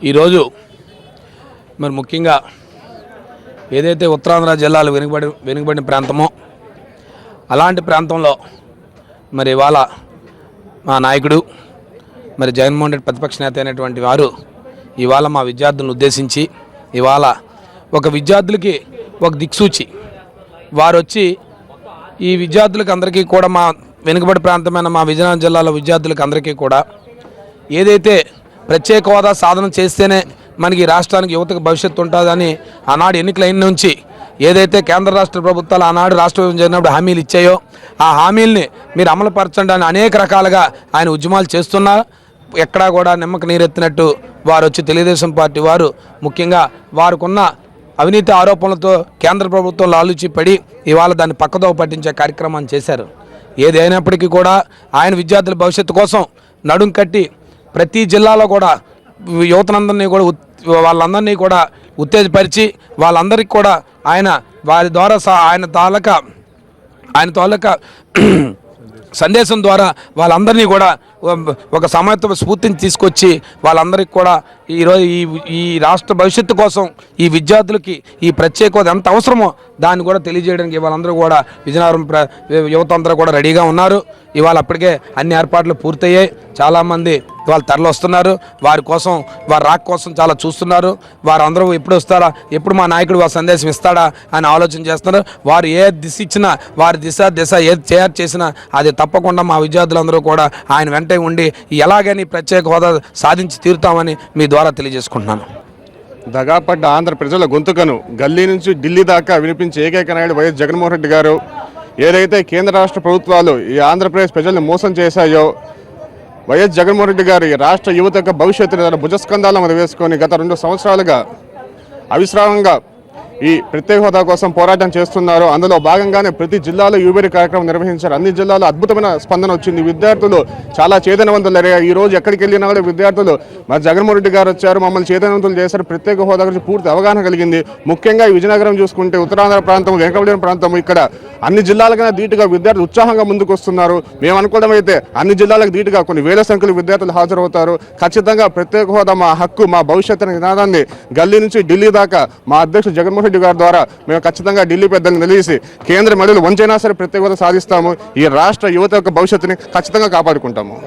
ఈరోజు మరి ముఖ్యంగా ఏదైతే ఉత్తరాంధ్ర జిల్లాలు వెనుకబడిన ప్రాంతమో అలాంటి ప్రాంతంలో మరి ఇవాళ మా నాయకుడు మరి జగన్మోహన్ రెడ్డి ప్రతిపక్ష నేత అయినటువంటి వారు ఇవాళ మా విద్యార్థులను ఉద్దేశించి ఇవాళ ఒక విద్యార్థులకి ఒక దిక్సూచి వారు వచ్చి ఈ విద్యార్థులకు అందరికీ కూడా మా వెనుకబడి ప్రాంతమైన మా విజయనగరం జిల్లాలో విద్యార్థులకు అందరికీ కూడా ఏదైతే ప్రత్యేక హోదా సాధన చేస్తేనే మనకి రాష్ట్రానికి యువతకు భవిష్యత్తు ఉంటుందని ఆనాడు ఎన్నికలైన నుంచి ఏదైతే కేంద్ర రాష్ట్ర ప్రభుత్వాలు ఆనాడు రాష్ట్ర విభజన జరిగినప్పుడు హామీలు ఇచ్చాయో ఆ హామీల్ని మీరు అమలు పరచండి అని అనేక రకాలుగా ఆయన ఉద్యమాలు చేస్తున్నా ఎక్కడా కూడా నిమ్మక నీరెత్తినట్టు వారు వచ్చి తెలుగుదేశం పార్టీ వారు ముఖ్యంగా వారికున్న అవినీతి ఆరోపణలతో కేంద్ర ప్రభుత్వం లాలూచి పడి ఇవాళ దాన్ని పక్కదోవ పట్టించే కార్యక్రమాన్ని చేశారు. ఏది అయినప్పటికీ కూడా ఆయన విద్యార్థుల భవిష్యత్తు కోసం నడుం కట్టి ప్రతి జిల్లాలో కూడా యువతనందరినీ కూడా వాళ్ళందరినీ కూడా ఉత్తేజపరిచి వాళ్ళందరికీ కూడా ఆయన వారి ద్వారా ఆయన తాలూకా సందేశం ద్వారా వాళ్ళందరినీ కూడా ఒక సమయత్వ స్ఫూర్తిని తీసుకొచ్చి వాళ్ళందరికీ కూడా ఈరోజు ఈ రాష్ట్ర భవిష్యత్తు కోసం ఈ విద్యార్థులకి ఈ ప్రత్యేక హోదా ఎంత అవసరమో దాన్ని కూడా తెలియజేయడానికి వాళ్ళందరూ కూడా విజయనగరం యువత అందరూ కూడా రెడీగా ఉన్నారు. ఇవాళ అప్పటికే అన్ని ఏర్పాట్లు పూర్తయ్యాయి. చాలామంది వాళ్ళు తరలి వస్తున్నారు. వారి కోసం వారి రాక కోసం చాలా చూస్తున్నారు. వారందరూ ఎప్పుడు వస్తారా, ఎప్పుడు మా నాయకుడు వారి సందేశం ఇస్తాడా అని ఆలోచన చేస్తున్నారు. వారు ఏ దిశ ఇచ్చినా వారి దిశ ఏది తయారు చేసినా అది తప్పకుండా మా విద్యార్థులందరూ కూడా ఆయన వెంటే ఉండి ఎలాగని ప్రత్యేక హోదా సాధించి తీరుతామని మీ ద్వారా తెలియజేసుకుంటున్నాను. దగాపడ్డ ఆంధ్ర ప్రజల గొంతుకను గల్లీ నుంచి ఢిల్లీ దాకా వినిపించే ఏకైక నాయుడు వైఎస్ జగన్మోహన్ రెడ్డి గారు ఏదైతే కేంద్ర రాష్ట్ర ప్రభుత్వాలు ఈ ఆంధ్రప్రదేశ్ ప్రజల్ని మోసం చేశాయో వైఎస్ జగన్మోహన్ రెడ్డి గారు ఈ రాష్ట్ర యువత యొక్క భవిష్యత్తుని తన భుజస్కంధాల మీద వేసుకొని గత 2 సంవత్సరాలుగా అవిశ్రామంగా ఈ ప్రత్యేక హోదా కోసం పోరాటం చేస్తున్నారు. అందులో భాగంగానే ప్రతి జిల్లాలో యూబేరీ కార్యక్రమం నిర్వహించారు. అన్ని జిల్లాలో అద్భుతమైన స్పందన వచ్చింది. విద్యార్థులు చాలా చైతన్యవంతులయ్యారు. ఈ రోజు ఎక్కడికి వెళ్ళినా కూడా విద్యార్థులు మరి జగన్మోహన్ రెడ్డి గారు వచ్చారు, మమ్మల్ని చైతన్యవంతులు చేశారు. ప్రత్యేక హోదా గురించి పూర్తి అవగాహన కలిగింది. ముఖ్యంగా ఈ విజయనగరం చూసుకుంటే ఉత్తరాంధ్ర ప్రాంతం, వెనుకబడిన ప్రాంతం, ఇక్కడ అన్ని జిల్లాలకైనా ధీటుగా విద్యార్థులు ఉత్సాహంగా ముందుకు వస్తున్నారు. మేము అనుకోవడం అయితే అన్ని జిల్లాలకు ధీటుగా కొన్ని వేల సంఖ్యలో విద్యార్థులు హాజరవుతారు. ఖచ్చితంగా ప్రత్యేక హోదా మా హక్కు, మా భవిష్యత్తు అనే నినాదాన్ని గల్లీ నుంచి ఢిల్లీ దాకా మా అధ్యక్షుడు జగన్మోహన్ రెడ్డి గారి ద్వారా మేము ఖచ్చితంగా ఢిల్లీ పెద్దలను నిలిచి కేంద్ర మెడలు వంచైనా సరే ప్రత్యేక హోదా సాధిస్తాము. ఈ రాష్ట్ర యువత యొక్క భవిష్యత్తుని ఖచ్చితంగా కాపాడుకుంటాము.